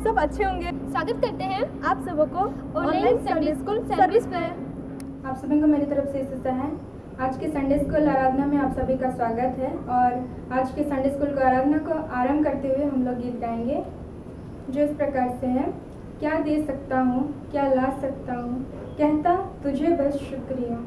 सब अच्छे होंगे। स्वागत करते हैं आप सबको ऑनलाइन संडे स्कूल सर्विस पर। आप सभी को मेरी तरफ से है। आज के संडे स्कूल आराधना में आप सभी का स्वागत है और आज के संडे स्कूल को आराधना को आरंभ करते हुए हम लोग गीत गाएंगे जो इस प्रकार से है। क्या दे सकता हूँ, क्या ला सकता हूँ, कहता तुझे बस शुक्रिया।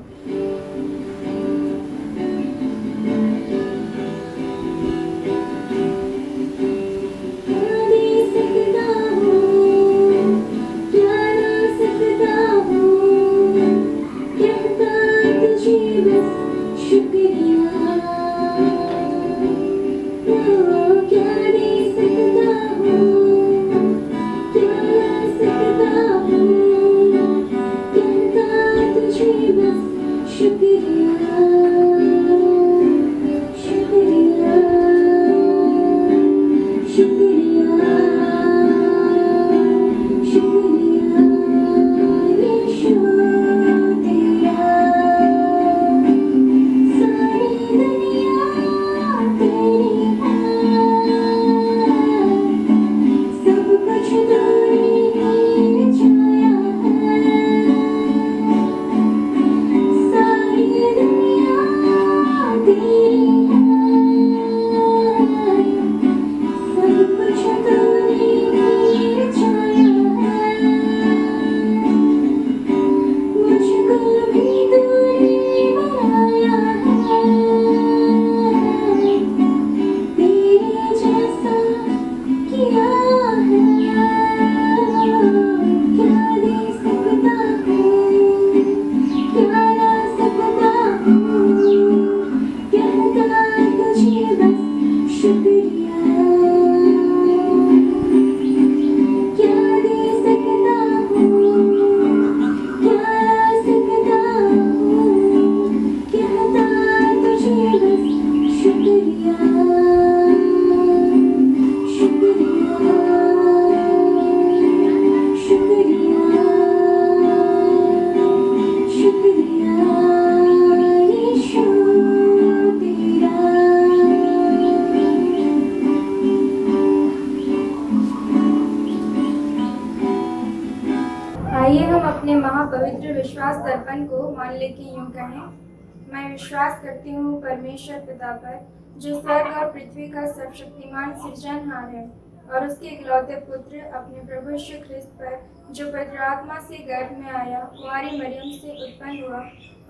आइए हम अपने महापवित्र विश्वास दर्पण को मान लेके यूं कहें। मैं विश्वास करती हूँ परमेश्वर पिता पर, जो स्वर्ग और पृथ्वी का सर्वशक्तिमान सृजनहार है, और उसके इकलौते पुत्र अपने प्रभु यीशु ख्रिस्त पर, जो पवित्र आत्मा से गर्भ में आया, कुंवारी मरियम से उत्पन्न हुआ,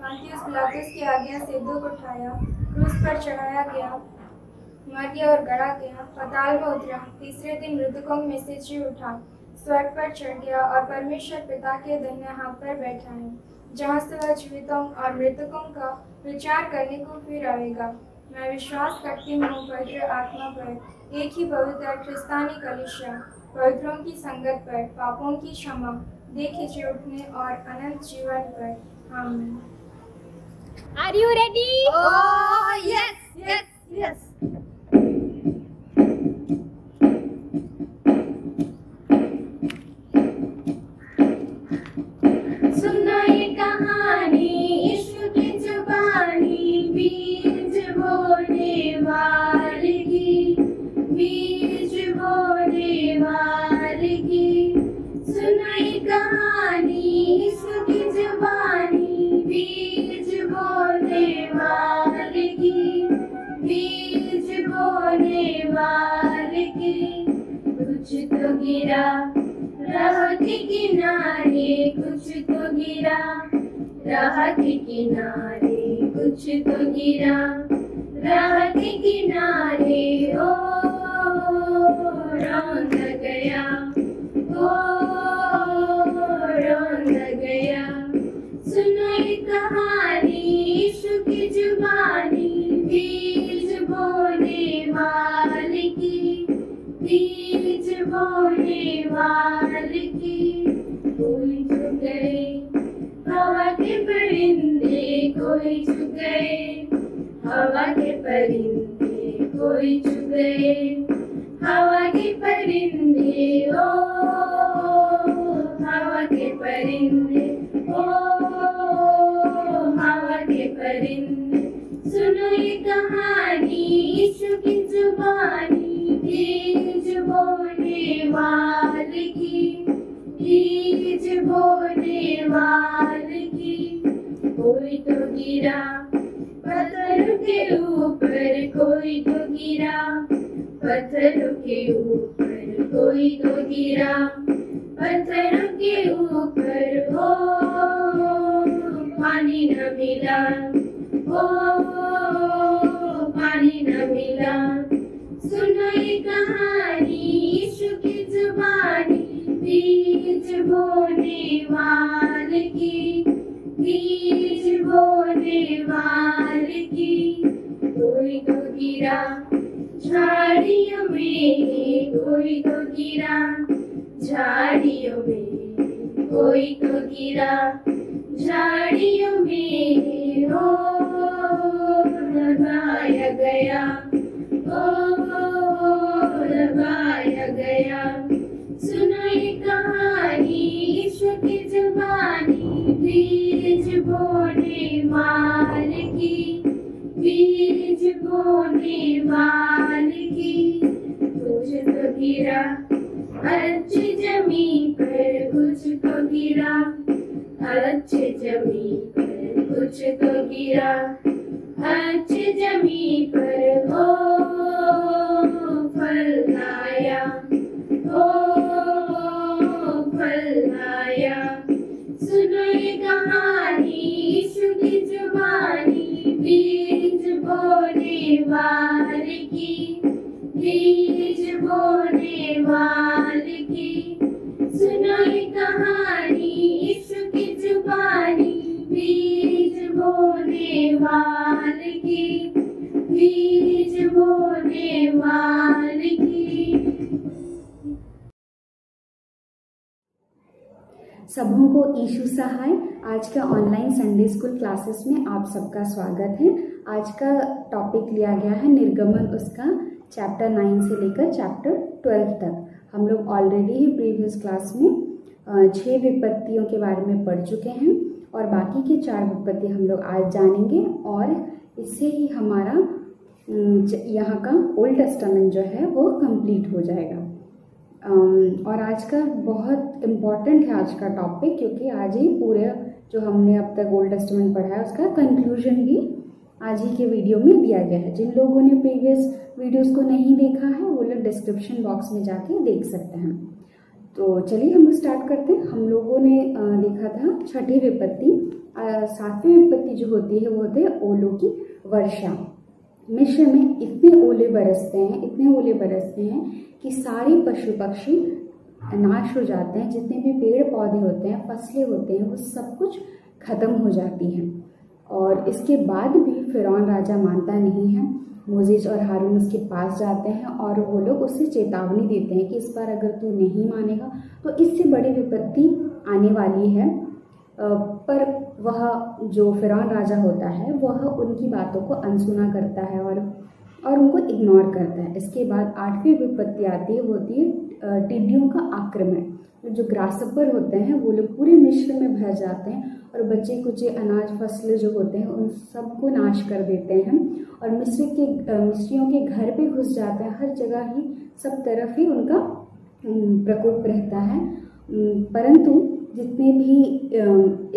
पोंतियुस पिलातुस की आज्ञा से दुख उठाया, क्रूस पर चढ़ाया गया, मर गया और गड़ा गया, पाताल में उतरा, तीसरे दिन मृतकों में से जी उठा, स्वर्ग पर चढ़ गया और परमेश्वर पिता के दाहिने हाथ पर बैठा है, जहाँ से वह जीवितों और मृतकों का विचार करने को फिर आएगा। मैं विश्वास करती हूँ पवित्र आत्मा पर, एक ही पवित्र क्रिस्तानी कलीसिया, पवित्रों की संगत पर, पापों की क्षमा, देह खींचे उठने और अनंत जीवन पर। आमीन। Are you ready? Oh yes. सुनो ये कहानी यीशु की जुबानी, बीज बोने वाले की, बीज बोने वाले की। सुनो ये कहानी यीशु की जुबानी, बीज बोने वाले की, बीज बोने वाले की। कुछ तो गिरा राह के किनारे, कुछ तो गिरा राह के किनारे, कुछ तो गिरा राह के किनारे। ओ रौंद गया, ओ रौंद गया। सुनो ये कहानी यीशु की जुबानी, बीज बोने वाले की, बीज बोने वाले की। कोई चुग गए हवा के परिंदे, कोई चुग गए हवा के परिंदे, कोई चुग गए हवा के परिंदे। ओ हवा के परिंदे, ओ हवा के परिंदे। सुनो ये कहानी यीशु की जुबानी, बीज बोने वाले कोई तो गिरा, पत्थरों के ऊपर कोई तो गिरा, पत्थरों के ऊपर कोई तो गिरा, पत्थरों के ऊपर ओ पानी न मिला, ओ पानी न मिला। सुनो ये कहानी यीशु की जुबानी, बीज बोने वाले की, बीज बोने वाले की। कोई तो गिरा झाड़ियों में, कोई तो गिरा झाड़ियों में, कोई तो गिरा झाड़ियों में। ओ लगाया गया, ओ लगाया गया। सुनो ये कहानी यीशु की जुबानी, बीज बोने वाले की, बीज बोने वाले की। कुछ तो गिरा अच्छी जमीन पर, कुछ तो गिरा अच्छी जमीन पर, कुछ तो गिरा अच्छी जमीन पर। ओ फल लाया, ओ फल लाया। सुनो ये कहानी यीशु की जुबानी, बीज बोने वाले की, बीज बोने वाले की। सुनो ये कहानी यीशु की जुबानी, बीज बोने वाले की, बीज बोने वाले की। सबों को यीशु सहाय। आज का ऑनलाइन संडे स्कूल क्लासेस में आप सबका स्वागत है। आज का टॉपिक लिया गया है निर्गमन, उसका चैप्टर 9 से लेकर चैप्टर 12 तक। हम लोग ऑलरेडी ही प्रीवियस क्लास में 6 विपत्तियों के बारे में पढ़ चुके हैं और बाकी के 4 विपत्ति हम लोग आज जानेंगे और इससे ही हमारा यहाँ का ओल्ड टेस्टामेंट जो है वो कंप्लीट हो जाएगा। और आज का बहुत इम्पॉर्टेंट है आज का टॉपिक, क्योंकि आज ही पूरे जो हमने अब तक ओल्ड टेस्टामेंट पढ़ा है उसका कंक्लूजन भी आज ही के वीडियो में दिया गया है। जिन लोगों ने प्रीवियस वीडियोस को नहीं देखा है वो लोग डिस्क्रिप्शन बॉक्स में जाके देख सकते हैं। तो चलिए हम स्टार्ट करते हैं। हम लोगों ने देखा था छठी विपत्ति। 7वीं विपत्ति जो होती है वो होती है ओलों की वर्षा। मिस्र में इतने ओले बरसते हैं, इतने ओले बरसते हैं कि सारे पशु पक्षी नाश हो जाते हैं। जितने भी पेड़ पौधे होते हैं, फसलें होते हैं, वो सब कुछ खत्म हो जाती हैं। और इसके बाद भी फिरौन राजा मानता नहीं है। मोसेस और हारून उसके पास जाते हैं और वो लोग उससे चेतावनी देते हैं कि इस बार अगर तू नहीं मानेगा तो इससे बड़ी विपत्ति आने वाली है। पर वह जो फिरौन राजा होता है वह उनकी बातों को अनसुना करता है और उनको इग्नोर करता है। इसके बाद 8वीं विपत्ति आती है, वो होती है टिड्डियों का आक्रमण। जो ग्रासपर होते हैं वो लोग पूरे मिस्र में भर जाते हैं और बचे कुचे अनाज फसलें जो होते हैं उन सबको नाश कर देते हैं और मिस्रियों के घर पे घुस जाते हैं। हर जगह ही सब तरफ ही उनका प्रकोप रहता है। परंतु जितने भी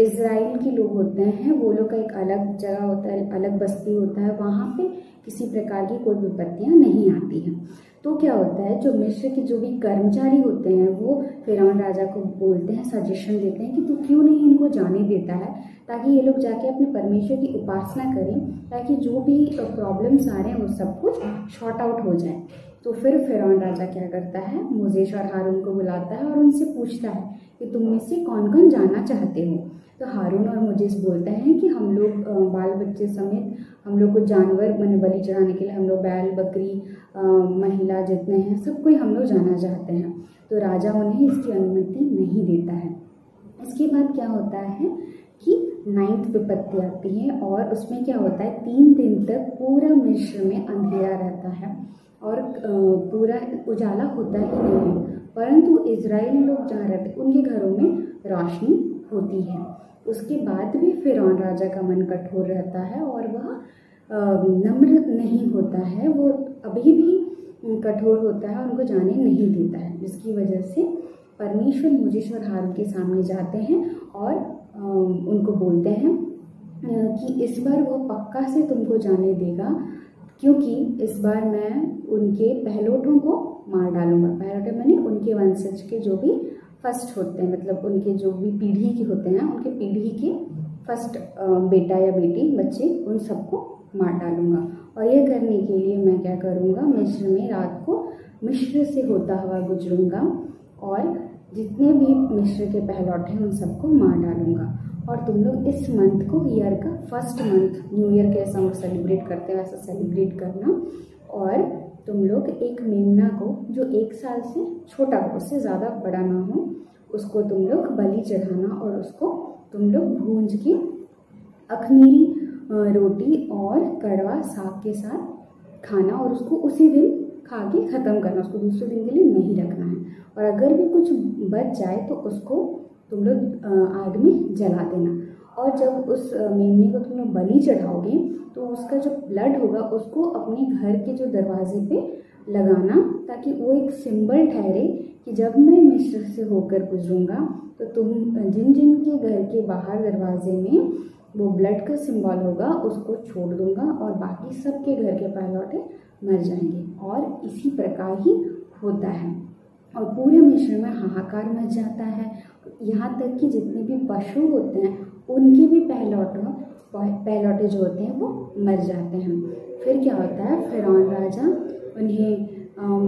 इज़राइल के लोग होते हैं वो लोग का एक अलग जगह होता है, अलग बस्ती होता है, वहाँ पे किसी प्रकार की कोई विपत्तियाँ नहीं आती हैं। तो क्या होता है, जो मिस्र के जो भी कर्मचारी होते हैं वो फिरौन राजा को बोलते हैं, सजेशन देते हैं कि तू क्यों नहीं इनको जाने देता है, ताकि ये लोग जाके अपने परमेश्वर की उपासना करें, ताकि जो भी प्रॉब्लम्स आ रहे हैं वो सब कुछ शॉर्ट आउट हो जाए। तो फिर फिरौन राजा क्या करता है, मोसेस और हारून को बुलाता है और उनसे पूछता है कि तुम में से कौन कौन जाना चाहते हो। तो हारून और मोसेस बोलते हैं कि हम लोग बाल बच्चे समेत हम लोग को जानवर मैंने बलि चढ़ाने के लिए हम लोग बैल बकरी महिला जितने हैं सबको ही हम लोग जाना चाहते हैं। तो राजा उन्हें इसकी अनुमति नहीं देता है। इसके बाद क्या होता है कि 9th विपत्ति आती है और उसमें क्या होता है, 3 दिन तक पूरा मिस्र में अंधेरा रहता है और पूरा उजाला होता ही नहीं है, परंतु इजराइल लोग जहाँ रहते उनके घरों में रोशनी होती है। उसके बाद भी फिरौन राजा का मन कठोर रहता है और वह नम्र नहीं होता है, वो अभी भी कठोर होता है और उनको जाने नहीं देता है। जिसकी वजह से परमेश्वर मोसेस और हारून के सामने जाते हैं और उनको बोलते हैं कि इस बार वो पक्का से तुमको जाने देगा, क्योंकि इस बार मैं उनके पहलोठों को मार डालूंगा। पहलोठे माने उनके वंशज के जो भी फर्स्ट होते हैं, मतलब उनके जो भी पीढ़ी के होते हैं, उनके पीढ़ी के फर्स्ट बेटा या बेटी बच्चे, उन सबको मार डालूंगा। और यह करने के लिए मैं क्या करूँगा, मिस्र में रात को मिस्र से होता हुआ गुजरूंगा और जितने भी मिस्र के पहलौठे उन सबको मार डालूंगा। और तुम लोग इस मंथ को, ईयर का फर्स्ट मंथ, न्यू ईयर के जैसा हम सेलिब्रेट करते हैं वैसा सेलिब्रेट करना। और तुम लोग एक मेमना को जो 1 साल से छोटा हो, उससे ज़्यादा बड़ा ना हो, उसको तुम लोग बलि चढ़ाना और उसको तुम लोग भूंज के अखमीरी रोटी और कड़वा साग के साथ खाना और उसको उसी दिन खा के ख़त्म करना, उसको दूसरे दिन के लिए नहीं रखना है। और अगर भी कुछ बच जाए तो उसको तुम लोग आग में जला देना। और जब उस मेमने को तुम लोग बलि चढ़ाओगे तो उसका जो ब्लड होगा उसको अपने घर के जो दरवाजे पे लगाना, ताकि वो एक सिंबल ठहरे कि जब मैं मिस्र से होकर गुजरूंगा तो तुम जिन जिन के घर के बाहर दरवाजे में वो ब्लड का सिंबल होगा उसको छोड़ दूंगा और बाकी सबके घर के पहलौठे मर जाएंगे। और इसी प्रकार ही होता है और पूरे मिस्र में हाहाकार मच जाता है। यहाँ तक कि जितने भी पशु होते हैं उनके भी पहलौठे जो होते हैं वो मर जाते हैं। फिर क्या होता है, फिरौन राजा उन्हें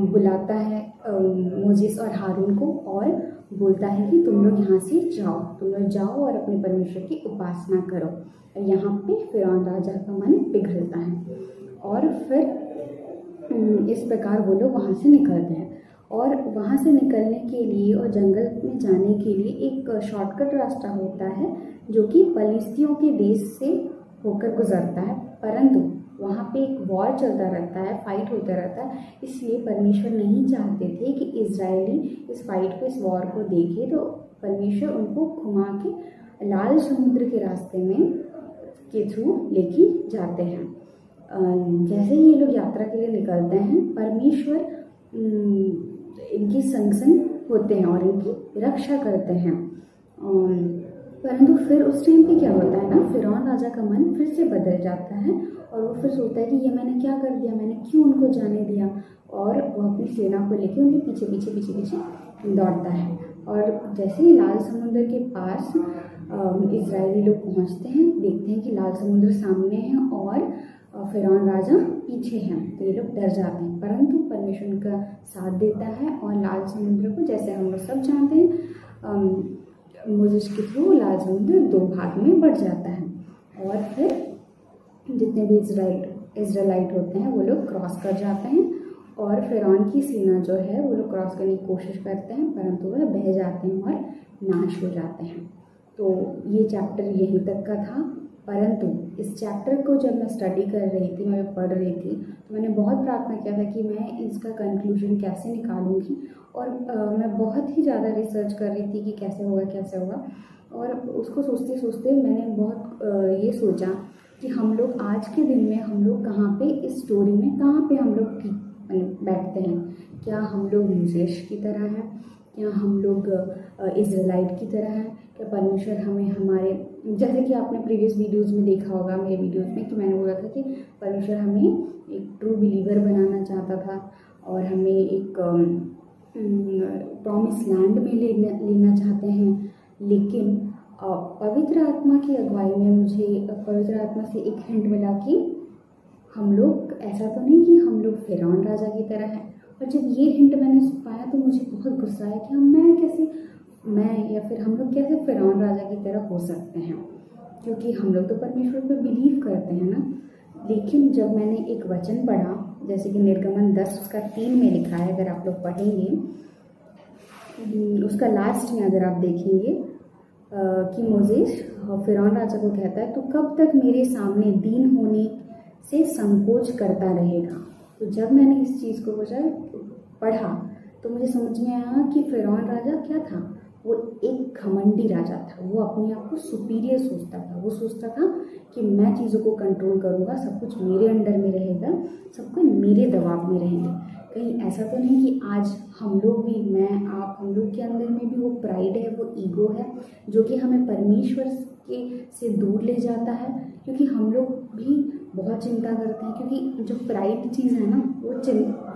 बुलाता है, मोजेस और हारून को, और बोलता है कि तुम लोग यहाँ से जाओ, तुम लोग जाओ और अपने परमेश्वर की उपासना करो। और यहाँ पे फिरौन राजा का मन पिघलता है और फिर इस प्रकार वो लोग वहाँ से निकलते हैं। और वहाँ से निकलने के लिए और जंगल में जाने के लिए एक शॉर्टकट रास्ता होता है जो कि फलिस्तियों के देश से होकर गुजरता है, परंतु वहाँ पे एक वॉर चलता रहता है, फाइट होता रहता है। इसलिए परमेश्वर नहीं चाहते थे कि इजरायली इस फाइट को, इस वॉर को देखे, तो परमेश्वर उनको घुमा के लाल समुद्र के रास्ते में के थ्रू लेके जाते हैं। जैसे ही ये लोग यात्रा के लिए निकलते हैं, परमेश्वर इनकी संग होते हैं और इनकी रक्षा करते हैं। परंतु फिर उस टाइम पे क्या होता है ना, फिरौन राजा का मन फिर से बदल जाता है और वो फिर सोचता है कि ये मैंने क्या कर दिया, मैंने क्यों उनको जाने दिया। और वो अपनी सेना को लेकर उनके पीछे पीछे पीछे पीछे दौड़ता है। और जैसे ही लाल समुद्र के पास इजरायली लोग पहुंचते हैं, देखते हैं कि लाल समुद्र सामने है और फिरौन राजा पीछे हैं, तो ये लोग डर जाते हैं। परंतु परमेश्वर उनका साथ देता है और लाल समुद्र को, जैसे हम लोग सब जानते हैं, मोजेस के थ्रू लाल समुद्र 2 भाग में बढ़ जाता है। और फिर जितने भी इजराइलाइट होते हैं वो लोग क्रॉस कर जाते हैं और फिरौन की सेना जो है वो लोग क्रॉस करने की कोशिश करते हैं, परंतु वह बह जाते हैं और नाश हो जाते हैं। तो ये चैप्टर यहीं तक का था। परंतु इस चैप्टर को जब मैं स्टडी कर रही थी, मैं पढ़ रही थी, तो मैंने बहुत प्रार्थना किया था कि मैं इसका कंक्लूजन कैसे निकालूंगी। और मैं बहुत ही ज़्यादा रिसर्च कर रही थी कि कैसे होगा। और उसको सोचते सोचते मैंने बहुत ये सोचा कि हम लोग आज के दिन में हम लोग कहाँ पे, इस स्टोरी में कहाँ पे हम लोग ठीक बैठते हैं। क्या हम लोग मोजेस की तरह हैं, क्या हम लोग इजराइलाइट की तरह हैं, क्या परमेश्वर हमें हमारे, जैसे कि आपने प्रीवियस वीडियोस में देखा होगा मेरे वीडियोस में कि मैंने बोला था कि परमेश्वर हमें एक ट्रू बिलीवर बनाना चाहता था और हमें एक प्रॉमिस लैंड में लेना चाहते हैं। लेकिन पवित्र आत्मा की अगुवाई में मुझे पवित्र आत्मा से एक हिंट मिला कि हम लोग ऐसा तो नहीं कि हम लोग फिरौन राजा की तरह हैं। और जब ये हिंट मैंने पाया तो मुझे बहुत गुस्सा आया कि मैं या फिर हम लोग कैसे फिरौन राजा की तरह हो सकते हैं, क्योंकि हम लोग तो परमेश्वर पर बिलीव करते हैं ना। लेकिन जब मैंने एक वचन पढ़ा, जैसे कि निर्गमन 10 उसका 3 में लिखा है, अगर आप लोग पढ़ेंगे उसका लास्ट में अगर आप देखेंगे कि मोजेस फिरौन राजा को कहता है, तो कब तक मेरे सामने दीन होने से संकोच करता रहेगा। तो जब मैंने इस चीज़ को पढ़ा तो मुझे समझ में आया कि फिरौन राजा क्या था, वो एक घमंडी राजा था। वो अपने आप को सुपीरियर सोचता था। वो सोचता था कि मैं चीज़ों को कंट्रोल करूँगा, सब कुछ मेरे अंडर में रहेगा, सब कुछ मेरे दबाव में रहेंगे। कहीं ऐसा तो नहीं कि आज हम लोग भी, मैं आप, हम लोग के अंदर में भी वो प्राइड है, वो ईगो है जो कि हमें परमेश्वर से दूर ले जाता है। क्योंकि हम लोग भी बहुत चिंता करते हैं, क्योंकि जो प्राइड चीज़ है ना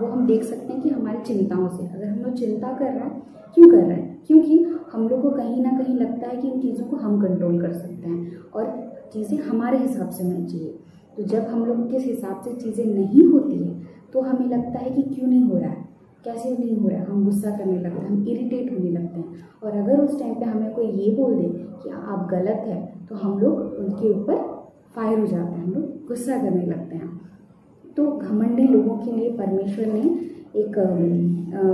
वो हम देख सकते हैं कि हमारी चिंताओं से, अगर हम लोग चिंता कर रहे हैं, क्यों कर रहे हैं, क्योंकि हम लोग को कहीं ना कहीं लगता है कि इन चीज़ों को हम कंट्रोल कर सकते हैं और चीज़ें हमारे हिसाब से होनी चाहिए। तो जब हम लोग किस हिसाब से चीज़ें नहीं होती है तो हमें लगता है कि क्यों नहीं हो रहा है, कैसे नहीं हो रहा है, हम गुस्सा करने लगते हैं, हम इरिटेट होने लगते हैं। और अगर उस टाइम पे हमें कोई ये बोल दे कि आप गलत है तो हम लोग उनके ऊपर फायर हो जाते हैं, हम लोग गुस्सा करने लगते हैं। तो घमंडी लोगों के लिए परमेश्वर ने एक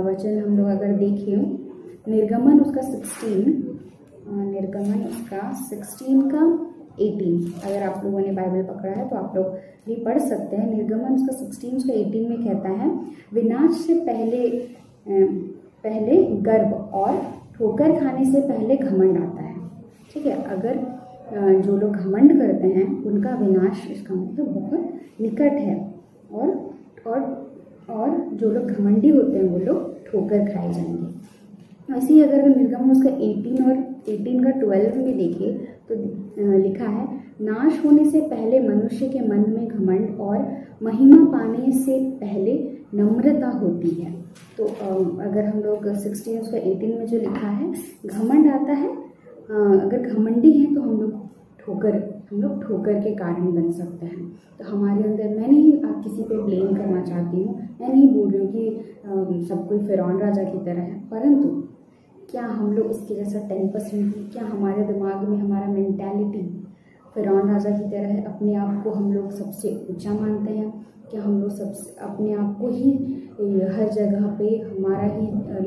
वचन हम लोग अगर देखें, निर्गमन उसका 16 का 18, अगर आप लोगों ने बाइबल पकड़ा है तो आप लोग भी पढ़ सकते हैं। निर्गमन उसका 16 का 18 में कहता है, विनाश से पहले गर्व और ठोकर खाने से पहले घमंड आता है। ठीक है, अगर जो लोग घमंड करते हैं उनका विनाश, इसका मतलब बहुत निकट है। और जो लोग घमंडी होते हैं वो लोग ठोकर खाए जाएंगे। वैसे ही अगर निर्गमन उसका 18 का 12 में देखिए तो लिखा है, नाश होने से पहले मनुष्य के मन में घमंड और महिमा पाने से पहले नम्रता होती है। तो अगर हम लोग 16 उसका 18 में जो लिखा है, घमंड आता है, अगर घमंडी हैं तो हम लोग ठोकर के कारण बन सकते हैं। तो हमारे अंदर, मैं नहीं किसी पे ब्लेम करना चाहती हूँ, मैं नहीं बोल रही हूँ कि सब कोई फिरौन राजा की तरह है, परंतु क्या हम लोग उसके जैसा 10%, क्या हमारे दिमाग में हमारा मेंटालिटी फिरौन राजा की तरह है? अपने आप को हम लोग सबसे ऊंचा मानते हैं? क्या हम लोग सबसे अपने आप को ही हर जगह पे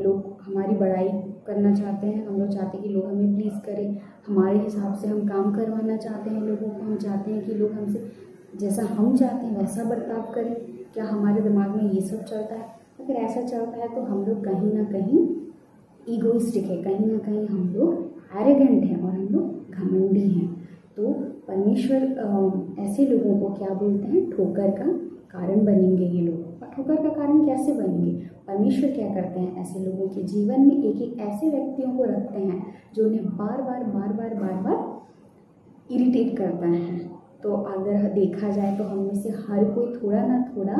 लोग हमारी बड़ाई करना चाहते हैं? हम लोग चाहते हैं कि लोग हमें प्लीज़ करें, हमारे हिसाब से हम काम करवाना चाहते हैं लोगों को, हम चाहते हैं कि लोग हमसे जैसा हम चाहते हैं वैसा बर्ताव करें। क्या हमारे दिमाग में ये सब चलता है? अगर ऐसा चलता है तो हम लोग कहीं ना कहीं ईगोइस्टिक है, कहीं ना कहीं हम लोग एरोगेंट हैं और हम लोग घमंडी हैं। तो परमेश्वर ऐसे लोगों को क्या बोलते हैं? ठोकर का कारण बनेंगे ये लोग। और ठोकर का कारण कैसे बनेंगे? परमेश्वर क्या करते हैं? ऐसे लोगों के जीवन में एक ऐसे व्यक्तियों को रखते हैं जो उन्हें बार बार इरिटेट करता है। तो अगर देखा जाए तो हम में से हर कोई थोड़ा ना थोड़ा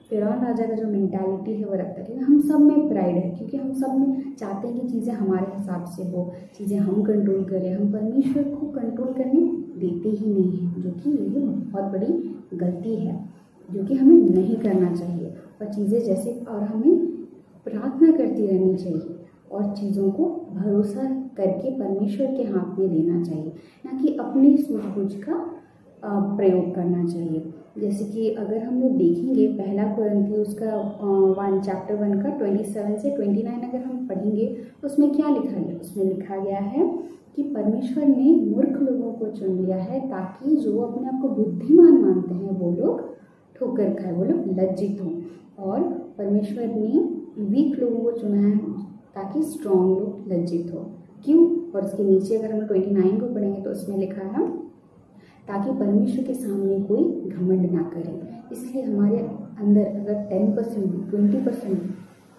फिरौन राजा का जो मेंटालिटी है वो रखता है, क्योंकि हम सब में प्राइड है, क्योंकि हम सब में चाहते हैं कि चीज़ें हमारे हिसाब से हो, चीज़ें हम कंट्रोल करें। हम परमेश्वर को कंट्रोल करने देते ही नहीं हैं, जो कि ये बहुत बड़ी गलती है, जो कि हमें नहीं करना चाहिए। और चीज़ें जैसे, और हमें प्रार्थना करती रहनी चाहिए और चीज़ों को भरोसा करके परमेश्वर के हाथ में देना चाहिए, ना कि अपनी सूझबूझ का प्रयोग करना चाहिए। जैसे कि अगर हम लोग देखेंगे पहला कुरिन्थियों उसका चैप्टर 1 का 27 से 29 अगर हम पढ़ेंगे तो उसमें क्या लिखा गया? उसमें लिखा गया है कि परमेश्वर ने मूर्ख लोगों को चुन लिया है ताकि जो अपने आप को बुद्धिमान मानते हैं वो लोग ठोकर खाए, वो लोग लज्जित हों। और परमेश्वर ने वीक लोगों को चुना है ताकि स्ट्रॉन्ग लोग लज्जित हो। क्यों? और उसके नीचे अगर हम 29 को पढ़ेंगे तो उसमें लिखा है ताकि परमेश्वर के सामने कोई घमंड ना करे। इसलिए हमारे अंदर अगर 10%, 20%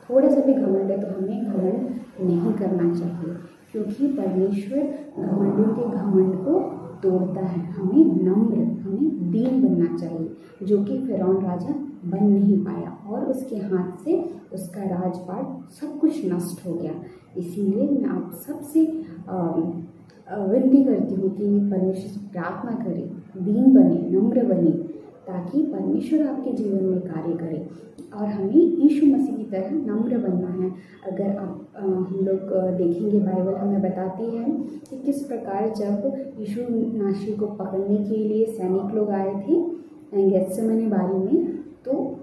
थोड़ा सा भी घमंड है तो हमें घमंड नहीं करना चाहिए, क्योंकि परमेश्वर घमंडियों के घमंड को तोड़ता है। हमें नम्र, हमें दीन बनना चाहिए, जो कि फिरौन राजा बन नहीं पाया और उसके हाथ से उसका राजपाट सब कुछ नष्ट हो गया। इसीलिए मैं आप सबसे विनती करती हूँ कि परमेश्वर से प्रार्थना करें, दीन बने, नम्र बने, ताकि परमेश्वर आपके जीवन में कार्य करे। और हमें यीशु मसीह की तरह नम्र बनना है। अगर हम लोग देखेंगे, बाइबल हमें बताती है कि किस प्रकार जब यीशु नाशी को पकड़ने के लिए सैनिक लोग आए थे गेत्सेमनी बारी में, तो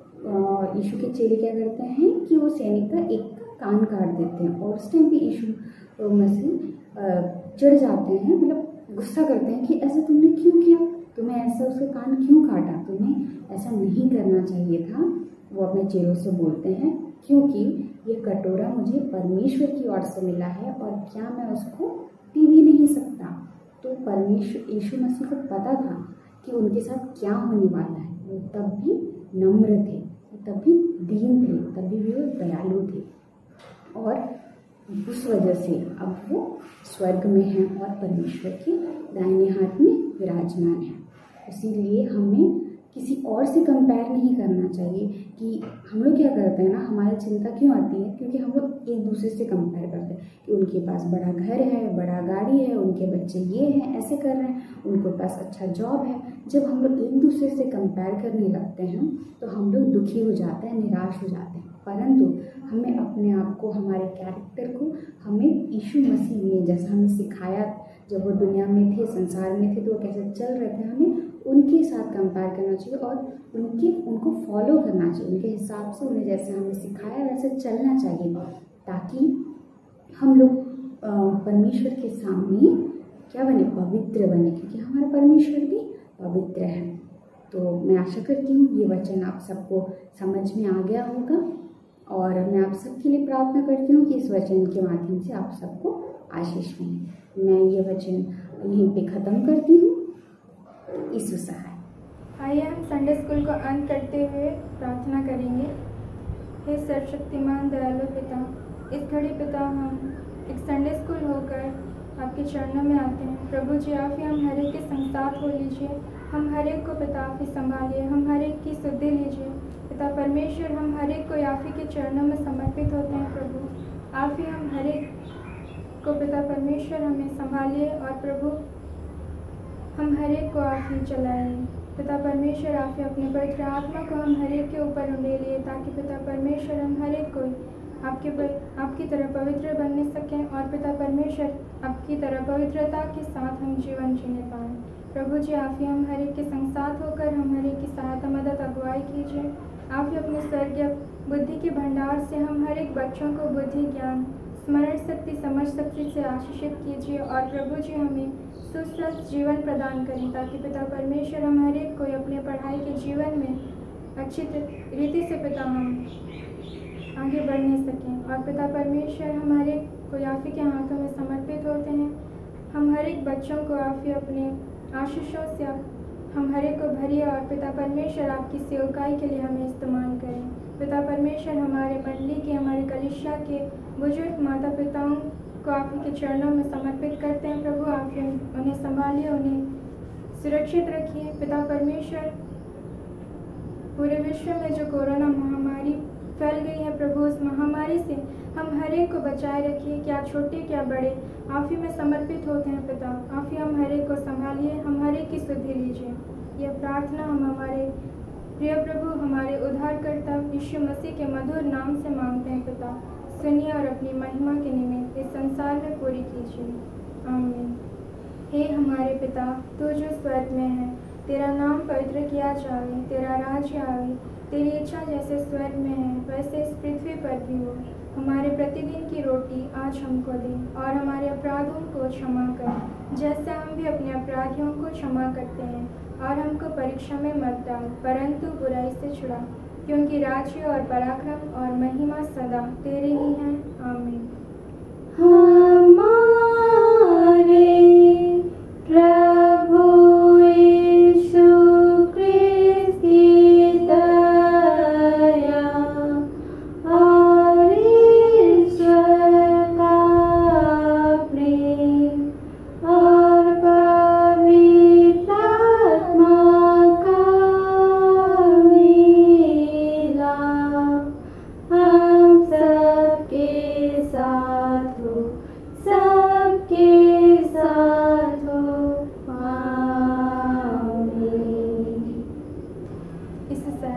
यीशु के चेले क्या करते हैं कि वो सैनिक का एक कान काट देते हैं। और उस टाइम पे यीशु मसीह चिढ़ जाते हैं, मतलब गुस्सा करते हैं कि ऐसा तुमने क्यों किया, तुम्हें ऐसा उसका कान क्यों काटा, तुम्हें ऐसा नहीं करना चाहिए था। वो अपने चेलों से बोलते हैं क्योंकि ये कटोरा मुझे परमेश्वर की ओर से मिला है और क्या मैं उसको पी भी नहीं सकता। तो परमेश्वर यीशु मसीह को पता था कि उनके साथ क्या होने वाला है। वो तब भी नम्र थे, तब भी दीन थे, तभी भी वो दयालु थे और उस वजह से अब वो स्वर्ग में हैं और परमेश्वर के दाहिने हाथ में विराजमान हैं। इसीलिए हमें किसी और से कंपेयर नहीं करना चाहिए। कि हम लोग क्या करते हैं ना, हमारी चिंता क्यों आती है, क्योंकि हम लोग एक दूसरे से कंपेयर करते हैं कि उनके पास बड़ा घर है, बड़ा गाड़ी है, उनके बच्चे ये हैं, ऐसे कर रहे हैं, उनके पास अच्छा जॉब है। जब हम लोग एक दूसरे से कंपेयर करने लगते हैं तो हम लोग दुखी हो जाते हैं, निराश हो जाते हैं। परंतु हमें अपने आप को, हमारे कैरेक्टर को हमें यीशु मसीह ने जैसा हमें सिखाया, जब वो दुनिया में थे, संसार में थे, तो वो कैसे चल रहे थे, हमें उनके साथ कंपेयर करना चाहिए और उनको फॉलो करना चाहिए। उनके हिसाब से, उन्हें जैसे हमें सिखाया वैसे चलना चाहिए, ताकि हम लोग परमेश्वर के सामने क्या बने, पवित्र बने, क्योंकि हमारा परमेश्वर भी पवित्र है। तो मैं आशा करती हूँ ये वचन आप सबको समझ में आ गया होगा, और मैं आप सबके लिए प्रार्थना करती हूँ कि इस वचन के माध्यम से आप सबको आशीष मिले। मैं ये वचन यहीं पे ख़त्म करती हूँ। यीशु सहाय। आइए हम संडे स्कूल को अंत करते हुए प्रार्थना करेंगे। हे सर्वशक्तिमान दयालु पिता, इस घड़ी पिता हम एक संडे स्कूल होकर आपके चरणों में आते हैं। प्रभु जी, आप ही हम हर एक के संग साथ हो लीजिए। हम हर एक को पिता आप ही संभालिए, हम हर एक की सुधि लीजिए। पिता परमेश्वर, हम हर एक को आप ही के चरणों में समर्पित होते हैं। प्रभु आप ही हम हर एक को पिता परमेश्वर हमें संभालिए, और प्रभु हम हर एक को आप ही चलाइए। पिता परमेश्वर, आप ही अपने पवित्र आत्मा को हम हर एक के ऊपर उंडेलिए, ताकि पिता परमेश्वर हम हर एक को आपकी तरह पवित्र बनने सकें, और पिता परमेश्वर आपकी तरह पवित्रता के साथ हम जीवन जीने पाएँ। प्रभु जी, आप ही हम हर एक के संग साथ होकर हम हर एक की सहायता, मदद, अगुवाई कीजिए। आप ही अपने स्वर्गीय बुद्धि के भंडार से हम हर एक बच्चों को बुद्धि, ज्ञान, स्मरण शक्ति, समझ शक्ति से आशीषित कीजिए, और प्रभु जी हमें सुस्वस्थ जीवन प्रदान करें, ताकि पिता परमेश्वर हम हर एक को अपने पढ़ाई के जीवन में अच्छी रीति से पिता हम आगे बढ़ने सकें। और पिता परमेश्वर, हम हर एक को आप ही के हाथों में समर्पित होते हैं। हम हर एक बच्चों को आप ही अपने आशीषों से हम हर एक को भरिए, और पिता परमेश्वर आपकी सेवकाई के लिए हमें इस्तेमाल करें। पिता परमेश्वर, हमारे मंडली के, हमारे कलीसिया के बुजुर्ग माता पिताओं को आप ही के चरणों में समर्पित करते हैं। प्रभु आप ही उन्हें संभालिए, उन्हें सुरक्षित रखिए। पिता परमेश्वर, पूरे विश्व में जो कोरोना महामारी फैल गई है, प्रभु उस महामारी से हम हर एक को बचाए रखिए, क्या छोटे क्या बड़े, आप ही में समर्पित होते हैं। पिता आप ही हम हर एक को संभालिए, हम हर एक की सुधि लीजिए। यह प्रार्थना हम हमारे प्रिय प्रभु, हमारे उद्धारकर्ता यीशु मसीह के मधुर नाम से मांगते हैं। पिता सुनिए और अपनी महिमा के निमित्त इस संसार में पूरी कीजिए। आमीन। हे हमारे पिता, तू जो स्वर्ग में है, तेरा नाम पवित्र किया जाए, तेरा राज्य आवे, तेरी इच्छा जैसे स्वर्ग में है वैसे इस पृथ्वी पर भी हो। हमारे प्रतिदिन की रोटी आज हमको दे, और हमारे अपराधों को क्षमा कर, जैसे हम भी अपने अपराधियों को क्षमा करते हैं। और हमको परीक्षा में मत डाल, परंतु बुराई से छुड़ा, क्योंकि राज्य और पराक्रम और महिमा सदा तेरे ही हैं। आमीन। हमारे प्रभु यीशु क्रिस्त की दया और ईश्वर का प्रेम और पवित्र आत्मा का मिलाप हम सबके साथ हो, सबके साथ हो। आमीन। इससे